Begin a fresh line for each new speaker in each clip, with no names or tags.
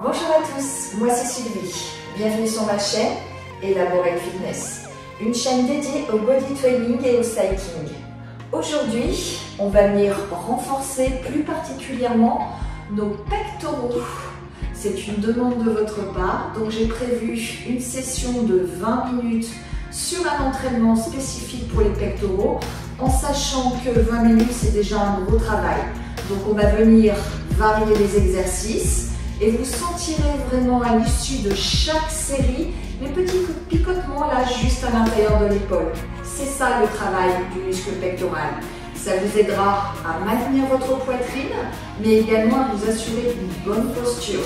Bonjour à tous, moi c'est Sylvie. Bienvenue sur ma chaîne Elaborate Fitness, une chaîne dédiée au body training et au cycling. Aujourd'hui, on va venir renforcer plus particulièrement nos pectoraux. C'est une demande de votre part, donc j'ai prévu une session de 20 minutes sur un entraînement spécifique pour les pectoraux, en sachant que 20 minutes c'est déjà un gros travail. Donc on va venir varier les exercices et vous sentirez vraiment à l'issue de chaque série les petits picotements là juste à l'intérieur de l'épaule. C'est ça le travail du muscle pectoral. Ça vous aidera à maintenir votre poitrine, mais également à vous assurer une bonne posture,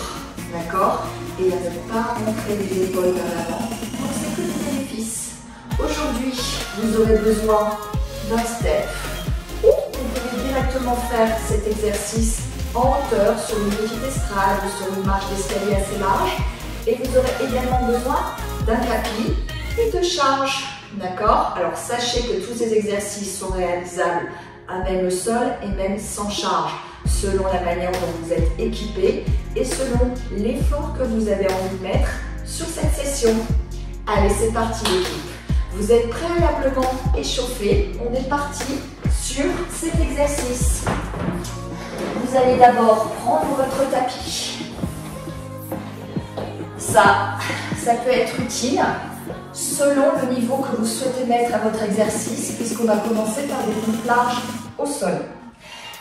d'accord? Et à ne pas rentrer les épaules vers l'avant. Donc c'est que des bénéfices. Aujourd'hui, vous aurez besoin d'un step ou vous pouvez directement faire cet exercice en hauteur sur une petite estrade ou sur une marche d'escalier assez large. Et vous aurez également besoin d'un tapis et de charge. D'accord? Alors sachez que tous ces exercices sont réalisables à même le sol et même sans charge, selon la manière dont vous êtes équipé et selon l'effort que vous avez envie de mettre sur cette session. Allez, c'est parti l'équipe. Vous êtes préalablement échauffé. On est parti sur cet exercice. Vous allez d'abord prendre votre tapis. Ça peut être utile selon le niveau que vous souhaitez mettre à votre exercice, puisqu'on va commencer par des pompes larges au sol.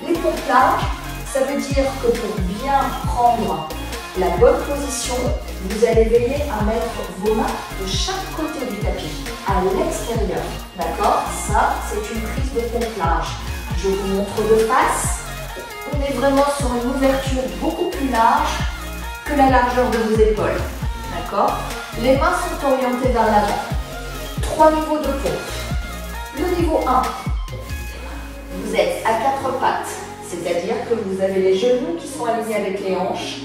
Les pompes larges, ça veut dire que pour bien prendre la bonne position, vous allez veiller à mettre vos mains de chaque côté du tapis, à l'extérieur. D'accord? Ça, c'est une prise de pompe large. Je vous montre de face. On est vraiment sur une ouverture beaucoup plus large que la largeur de vos épaules. D'accord? Les mains sont orientées vers l'avant. 3 niveaux de pompe. Le niveau 1, vous êtes à 4 pattes, c'est-à-dire que vous avez les genoux qui sont alignés avec les hanches,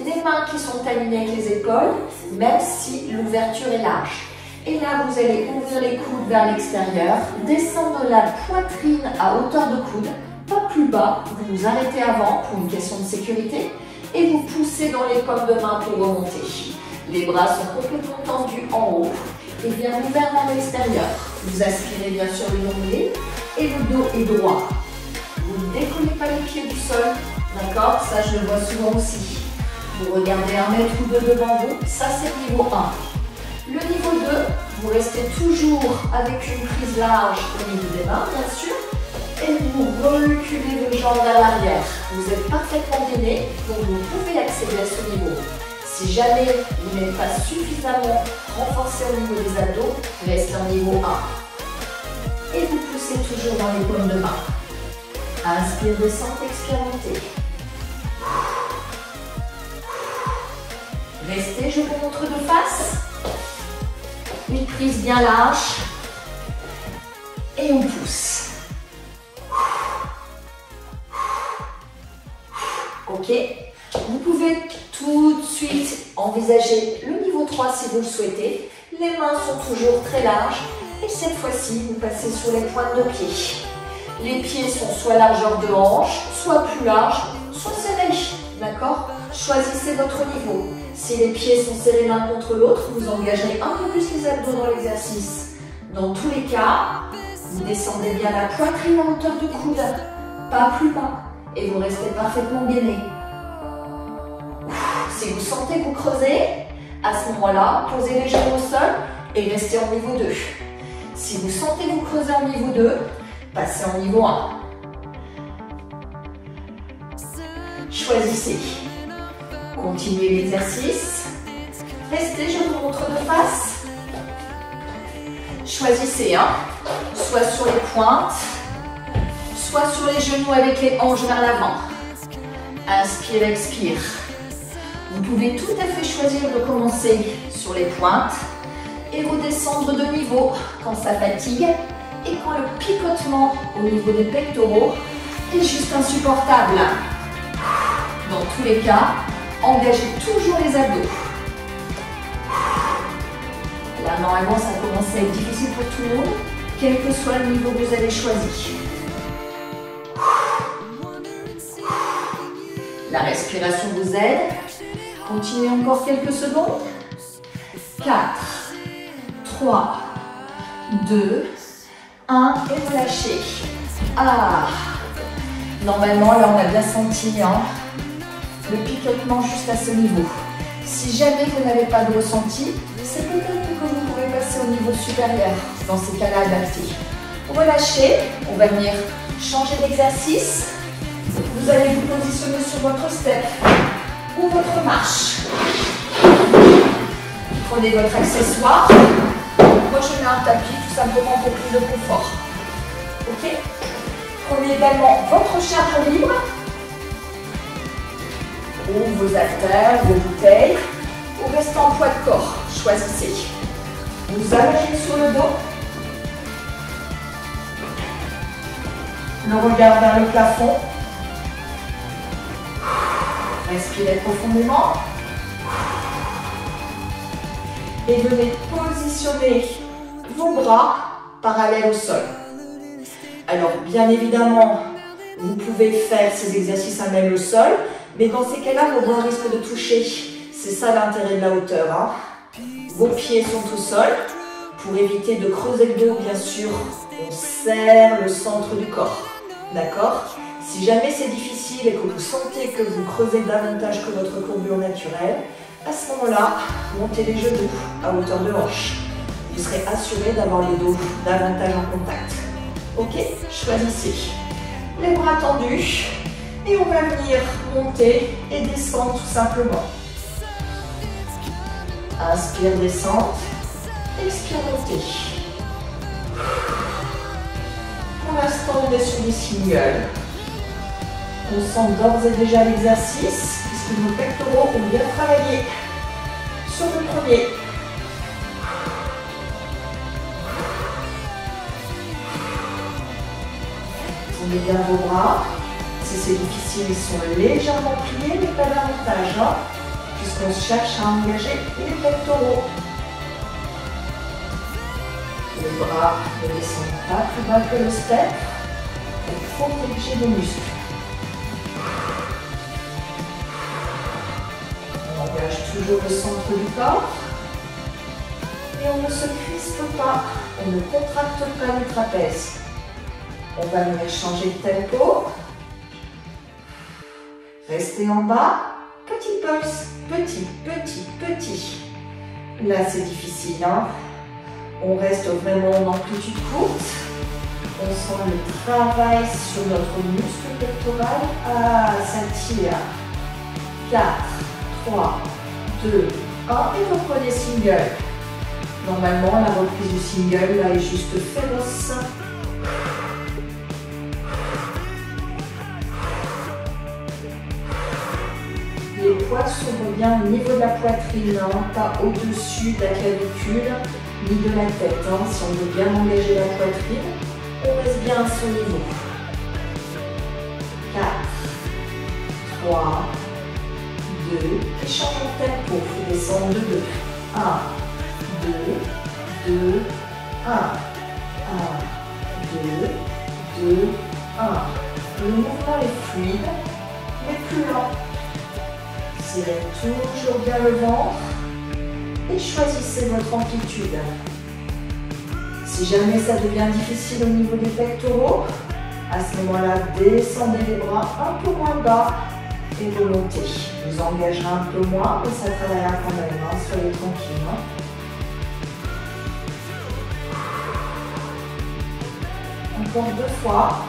les mains qui sont alignées avec les épaules, même si l'ouverture est large. Et là, vous allez ouvrir les coudes vers l'extérieur, descendre la poitrine à hauteur de coude, pas plus bas, vous vous arrêtez avant pour une question de sécurité et vous poussez dans les paumes de main pour remonter. Les bras sont complètement tendus en haut et bien ouverts vers l'extérieur. Vous aspirez bien sûr le nombril et le dos est droit. Vous ne décollez pas les pieds du sol, d'accord? Ça, je le vois souvent aussi. Vous regardez 1 mètre ou 2 devant vous, ça c'est le niveau 1. Le niveau 2, vous restez toujours avec une prise large au niveau des mains, bien sûr, et vous reculez vos jambes vers l'arrière. Vous êtes parfaitement gainé, donc vous pouvez accéder à ce niveau. Si jamais vous n'êtes pas suffisamment renforcé au niveau des abdos, restez en niveau 1. Et vous poussez toujours dans les paumes de main. Inspire, descente, expire, montez. Restez, je vous montre de face. Une prise bien large. Et on pousse. Ok? Vous pouvez tout de suite envisager le niveau 3 si vous le souhaitez. Les mains sont toujours très larges. Et cette fois-ci, vous passez sur les pointes de pied. Les pieds sont soit largeur de hanche, soit plus larges, soit serrés. D'accord? Choisissez votre niveau. Si les pieds sont serrés l'un contre l'autre, vous engagerez un peu plus les abdos dans l'exercice. Dans tous les cas, vous descendez bien la poitrine à hauteur de coude, pas plus bas, et vous restez parfaitement gainé. Si vous sentez que vous creusez, à ce moment-là, posez les genoux au sol et restez en niveau 2. Si vous sentez que vous creusez en niveau 2, passez en niveau 1. Choisissez. Continuez l'exercice. Restez, je vous montre de face. Choisissez, soit sur les pointes, soit sur les genoux avec les hanches vers l'avant. Inspire, expire. Vous pouvez tout à fait choisir de commencer sur les pointes et redescendre de niveau quand ça fatigue et quand le picotement au niveau des pectoraux est juste insupportable. Dans tous les cas, engagez toujours les abdos. Là, normalement, ça commence à être difficile pour tout le monde, quel que soit le niveau que vous avez choisi. La respiration vous aide. Continuez encore quelques secondes. 4, 3, 2, 1 et relâchez. Ah. Normalement, là, on a bien senti le picotement juste à ce niveau. Si jamais vous n'avez pas de ressenti, c'est peut-être que vous pourrez passer au niveau supérieur dans ces cas-là adaptés. Relâchez, on va venir changer d'exercice. Vous allez vous positionner sur votre step ou votre marche. Prenez votre accessoire. Moi, je mets un tapis tout simplement pour plus de confort. Ok? Prenez également votre charge libre ou vos haltères, vos bouteilles, ou restez en poids de corps. Choisissez. Vous allongez sur le dos. Le regard vers le plafond. Respirez profondément. Et venez positionner vos bras parallèles au sol. Alors, bien évidemment, vous pouvez faire ces exercices à même le sol, mais dans ces cas-là, vos bras risquent de toucher. C'est ça l'intérêt de la hauteur. Vos pieds sont au sol. Pour éviter de creuser le dos, bien sûr, on serre le centre du corps. D'accord? Si jamais c'est difficile et que vous sentez que vous creusez davantage que votre courbure naturelle, à ce moment-là, montez les genoux à hauteur de hanche. Vous serez assuré d'avoir le dos davantage en contact. Ok? Choisissez. Les bras tendus. Et on va venir monter et descendre tout simplement. Inspire, descente. Expire, monter. Pour l'instant, on est sur des singles. On sent d'ores et déjà l'exercice, puisque nos pectoraux ont bien travaillé sur le premier. Tournez bien vos bras. Si c'est difficile, ils sont légèrement pliés, mais pas davantage, puisqu'on cherche à engager les pectoraux. Les bras ne descendent pas plus bas que le step pour protéger nos muscles. On engage toujours le centre du corps et on ne se crispe pas, on ne contracte pas les trapèzes. On va venir changer de tempo. Restez en bas. Petit pulse. Petit, petit, petit. Là, c'est difficile. On reste vraiment en amplitude courte. On sent le travail sur notre muscle pectoral. Ah, ça tire. 4, 3, 2, 1. Et reprenez single. Normalement, la reprise du single, là, est juste féroce. Les poids s'ouvrent bien au niveau de la poitrine, pas au-dessus de la clavicule ni de la tête. Si on veut bien engager la poitrine, on reste bien à son niveau. 4, 3, 2, et changeons de tempo, vous descendre de 2. 1, 2, 2, 1, 1, 2, 2, 1. Le mouvement est fluide, mais plus lent. Tirez toujours bien le ventre et choisissez votre amplitude. Si jamais ça devient difficile au niveau des pectoraux, à ce moment-là, descendez les bras un peu moins bas et remontez. Vous engagerez un peu moins, mais ça travaillera quand même, soyez tranquille. Encore 2 fois.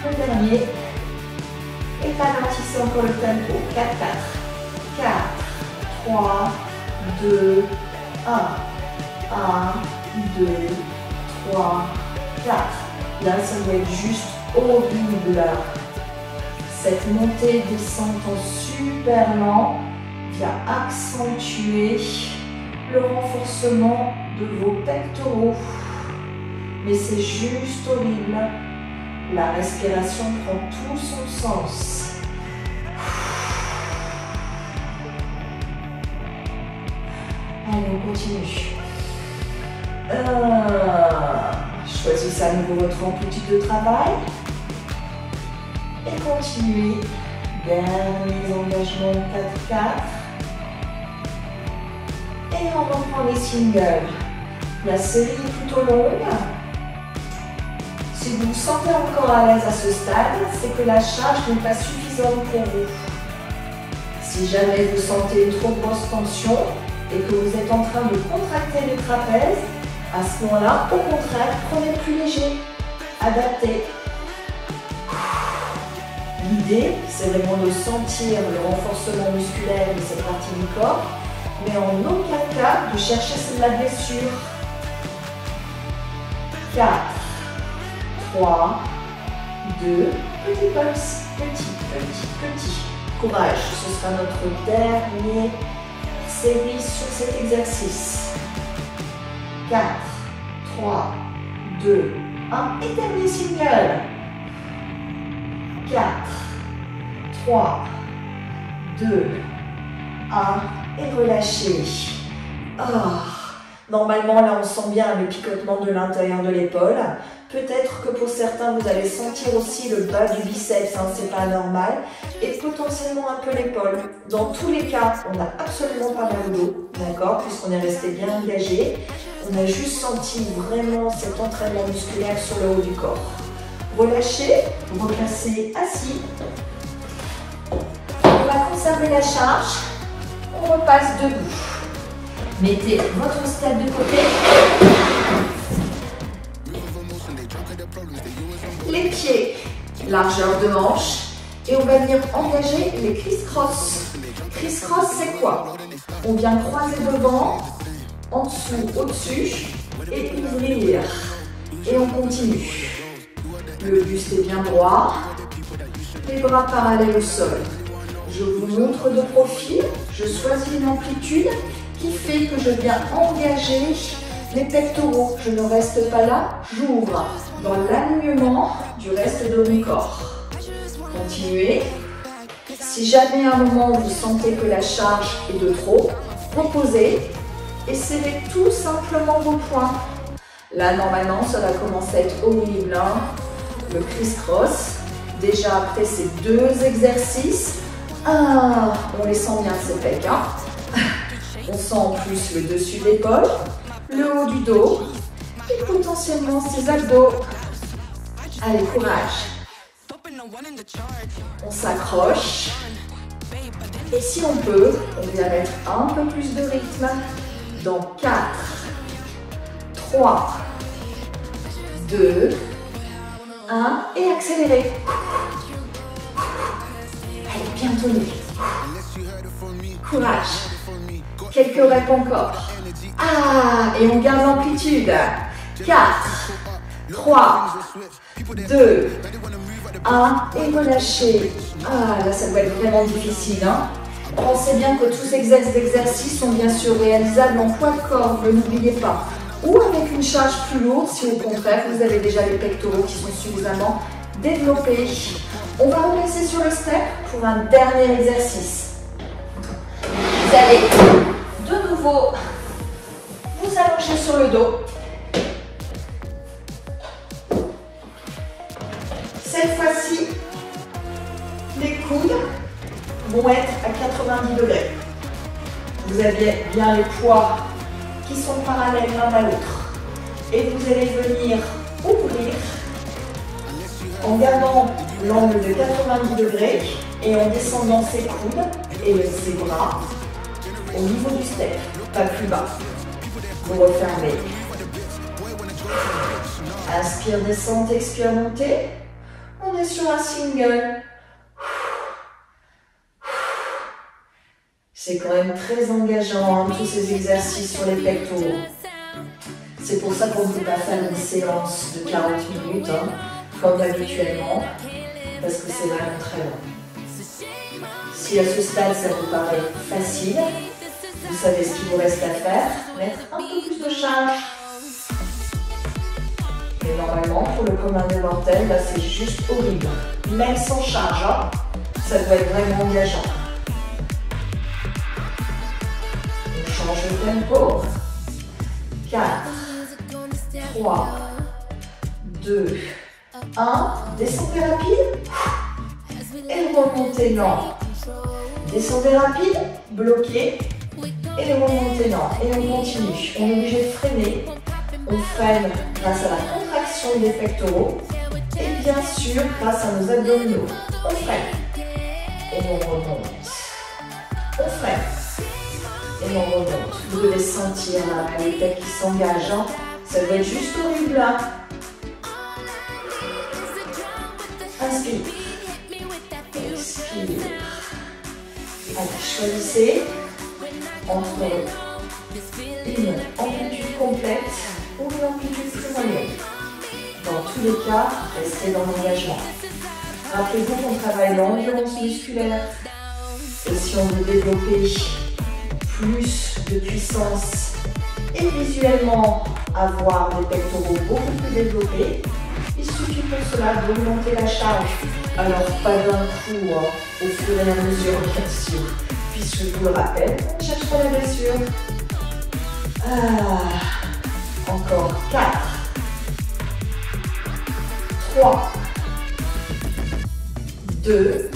Le dernier. Et ralentissez encore le tempo. 4, 4, 4, 3, 2, 1, 1, 2, 3, 4. Là, ça doit être juste horrible. Cette montée et descente en super lent vient accentuer le renforcement de vos pectoraux. Mais c'est juste horrible. La respiration prend tout son sens. Allez, on continue. Choisissez à nouveau votre amplitude de travail. Et continuez Derniers engagements 4-4. Et on reprend les singles. La série est plutôt longue. Si vous vous sentez encore à l'aise à ce stade, c'est que la charge n'est pas suffisante pour vous. Si jamais vous sentez une trop grosse tension et que vous êtes en train de contracter les trapèzes, à ce moment-là, au contraire, prenez plus léger. Adaptez. L'idée, c'est vraiment de sentir le renforcement musculaire de cette partie du corps, mais en aucun cas de chercher la blessure. 4, 3, 2, petit pulse, petit. Courage, ce sera notre dernière série sur cet exercice. 4, 3, 2, 1 et dernier single. 4, 3, 2, 1 et relâchez. Normalement, là, on sent bien le picotement de l'intérieur de l'épaule. Peut-être que pour certains, vous allez sentir aussi le bas du biceps, c'est pas normal. Et potentiellement un peu l'épaule. Dans tous les cas, on n'a absolument pas mal au dos, d'accord, puisqu'on est resté bien engagé. On a juste senti vraiment cet entraînement musculaire sur le haut du corps. Relâchez, replacez assis. On va conserver la charge. On repasse debout. Mettez votre step de côté. Les pieds, largeur de hanche. Et on va venir engager les criss-cross. Criss-cross, c'est quoi? On vient croiser devant, en dessous, au-dessus, et ouvrir. Et on continue. Le buste est bien droit. Les bras parallèles au sol. Je vous montre de profil. Je choisis une amplitude qui fait que je viens engager les pectoraux. Je ne reste pas là, j'ouvre dans l'alignement du reste de mon corps. Continuez. Si jamais à un moment vous sentez que la charge est de trop, reposez et serrez tout simplement vos poings. Là, normalement, ça va commencer à être horrible. Le criss-cross. Déjà après ces deux exercices, on les sent bien ces pecs. On sent en plus le dessus de l'épaule, le haut du dos et potentiellement ses abdos. Allez, courage. On s'accroche. Et si on peut, on vient mettre un peu plus de rythme dans 4, 3, 2, 1 et accélérez. Allez, bien tonique. Courage. Quelques reps encore. Et on garde l'amplitude. 4, 3, 2, 1 et relâchez. Là, ça va être vraiment difficile. Pensez bien que tous ces exercices sont bien sûr réalisables en poids de corps, ne l'oubliez pas. Ou avec une charge plus lourde, si au contraire, vous avez déjà les pectoraux qui sont suffisamment développés. On va repasser sur le step pour un dernier exercice. Vous allez de nouveau vous allonger sur le dos. Cette fois-ci, les coudes vont être à 90 degrés. Vous avez bien les poids qui sont parallèles l'un à l'autre. Et vous allez venir ouvrir en gardant l'angle de 90 degrés et en descendant ses coudes et ses bras au niveau du step, pas plus bas. Vous refermez. Inspire, descente, expire, montée. On est sur un single. C'est quand même très engageant, tous ces exercices sur les pectoraux. C'est pour ça qu'on ne peut pas faire une séance de 40 minutes, comme habituellement, parce que c'est vraiment très long. Si à ce stade ça vous paraît facile, vous savez ce qu'il vous reste à faire, mettre un peu plus de charge. Mais normalement, pour le commun des mortels, là c'est juste horrible. Même sans charge, ça doit être vraiment engageant. On change le tempo. 4, 3, 2, 1. Descendez rapide. Et remontez lent. Descendez rapide, bloquez, et remontez lent. Et on continue. On est obligé de freiner. On freine grâce à la contraction des pectoraux et bien sûr grâce à nos abdominaux. On freine et on remonte. On freine et on remonte. Vous devez sentir là, les pecs qui s'engagent. Hein. Ça va être juste horrible là. Inspire. Expire. Allez, choisissez entre une amplitude complète ou une amplitude plus moyenne. Dans tous les cas, restez dans l'engagement. Rappelez-vous qu'on travaille l'endurance musculaire. Et si on veut développer plus de puissance et visuellement avoir des pectoraux beaucoup plus développés, il suffit pour cela d'augmenter la charge. Alors pas d'un coup, hein, au fur et à mesure bien sûr, puisque je vous le rappelle, on ne cherche pas la blessure. Encore 4, 3, 2,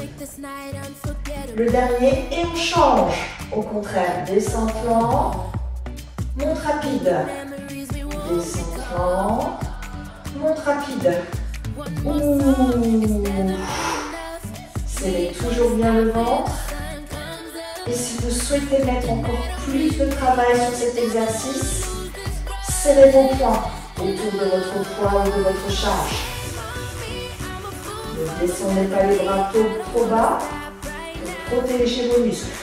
le dernier et on change. Au contraire, descente lent, monte rapide, descente lent, monte rapide. Ouh. Serrez toujours bien le ventre. Et si vous souhaitez mettre encore plus de travail sur cet exercice, serrez vos poings autour de votre poids ou de votre charge. Ne descendez pas les bras trop bas pour protéger vos muscles.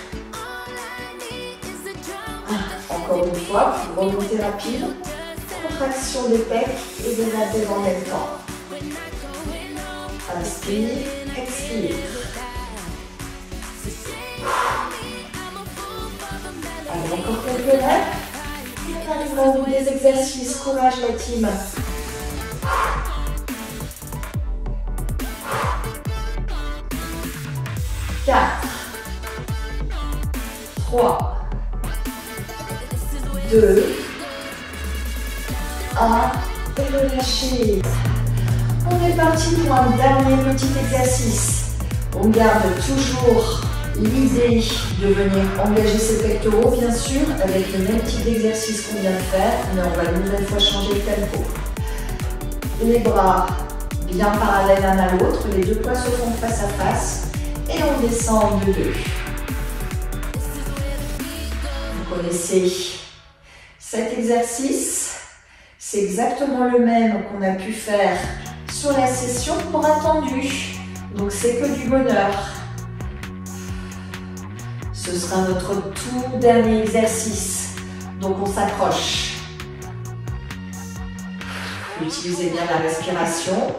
Encore une fois, pour remonter rapide, contraction des pecs et des abdos en même temps. Inspire, expire. Allez, encore quelques rêves. On arrive au bout des exercices. Courage la team. Quatre, 3, 2, 1, et relâchez. On est parti pour un dernier petit exercice. On garde toujours l'idée de venir engager ses pectoraux, bien sûr, avec le même type d'exercice qu'on vient de faire, mais on va une nouvelle fois changer de tempo. Les bras bien parallèles l'un à l'autre, les deux poids se font face à face, et on descend de 2. Vous connaissez cet exercice, c'est exactement le même qu'on a pu faire sur la session bras tendus, donc c'est que du bonheur. Ce sera notre tout dernier exercice, donc on s'accroche. Utilisez bien la respiration.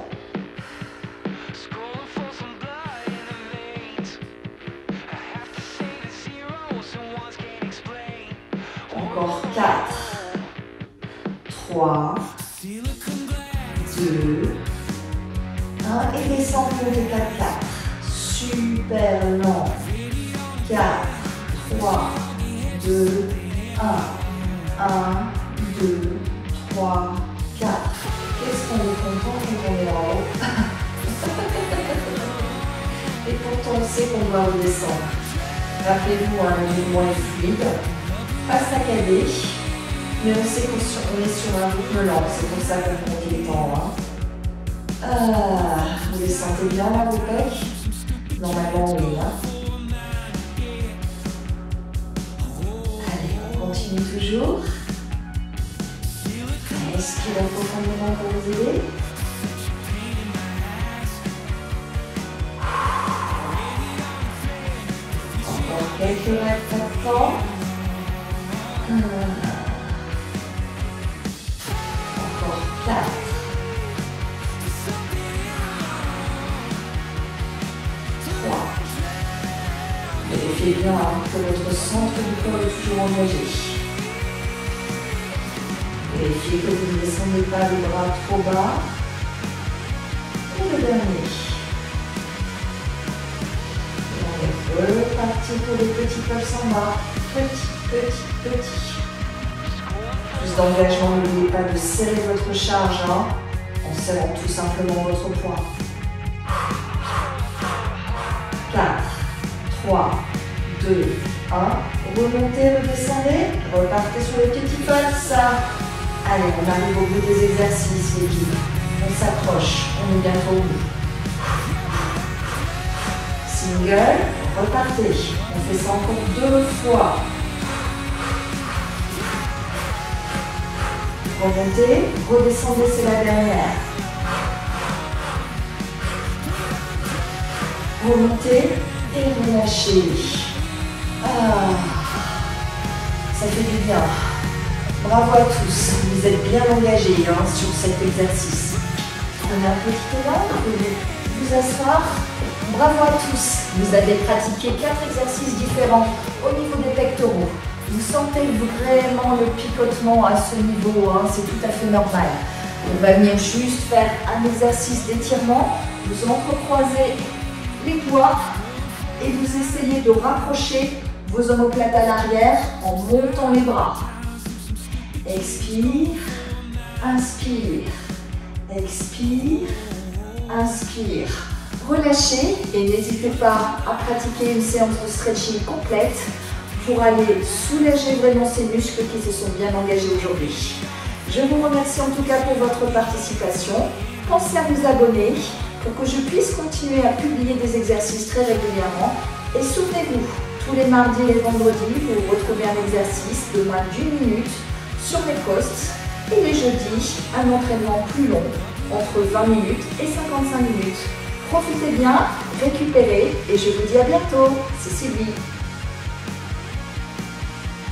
Encore 4, 3, 2, 1 et descendre de 4, 4. Super lent. 4, 3, 2, 1, 1, 2, 3, 4. Qu'est-ce qu'on est content quand on est en haut. Et pourtant on sait qu'on doit redescendre. Rappelez-vous, un mouvement est fluide, pas saccadé, mais on sait qu'on est sur un rythme lent, c'est pour ça qu'on compte les temps. Hein. Vous les sentez bien là, vos pecs? Normalement oui. Hein. Allez, on continue toujours. Respirez profondément pour vous aider. Encore quelques répétitions. Encore 4. 3. Vérifiez bien que votre centre du corps est toujours engagé. Vérifiez que vous ne descendez pas les bras trop bas. Et le dernier. Et on est reparti pour les petits pulses en bas. Petit. Plus d'engagement, n'oubliez pas de serrer votre charge en serrant tout simplement votre poids. 4, 3, 2, 1. Remontez, redescendez. Repartez sur les pieds qui passent. Allez, on arrive au bout des exercices, les filles. On s'approche, on est bientôt au bout. Single, repartez. On fait ça encore 2 fois. Remontez, redescendez, c'est la dernière. Remontez et relâchez. Ça fait du bien. Bravo à tous, vous êtes bien engagés sur cet exercice. Prenez un petit élan, vous pouvez vous asseoir. Bravo à tous, vous avez pratiqué 4 exercices différents au niveau des pectoraux. Vous sentez vraiment le picotement à ce niveau, c'est tout à fait normal. On va venir juste faire un exercice d'étirement. Vous entrecroisez les doigts et vous essayez de rapprocher vos omoplates à l'arrière en montant les bras. Expire, inspire, expire, inspire. Relâchez et n'hésitez pas à pratiquer une séance de stretching complète pour aller soulager vraiment ces muscles qui se sont bien engagés aujourd'hui. Je vous remercie en tout cas pour votre participation. Pensez à vous abonner pour que je puisse continuer à publier des exercices très régulièrement. Et souvenez-vous, tous les mardis et les vendredis, vous retrouvez un exercice de moins d'1 minute sur mes posts. Et les jeudis, un entraînement plus long, entre 20 minutes et 55 minutes. Profitez bien, récupérez et je vous dis à bientôt. C'est Sylvie.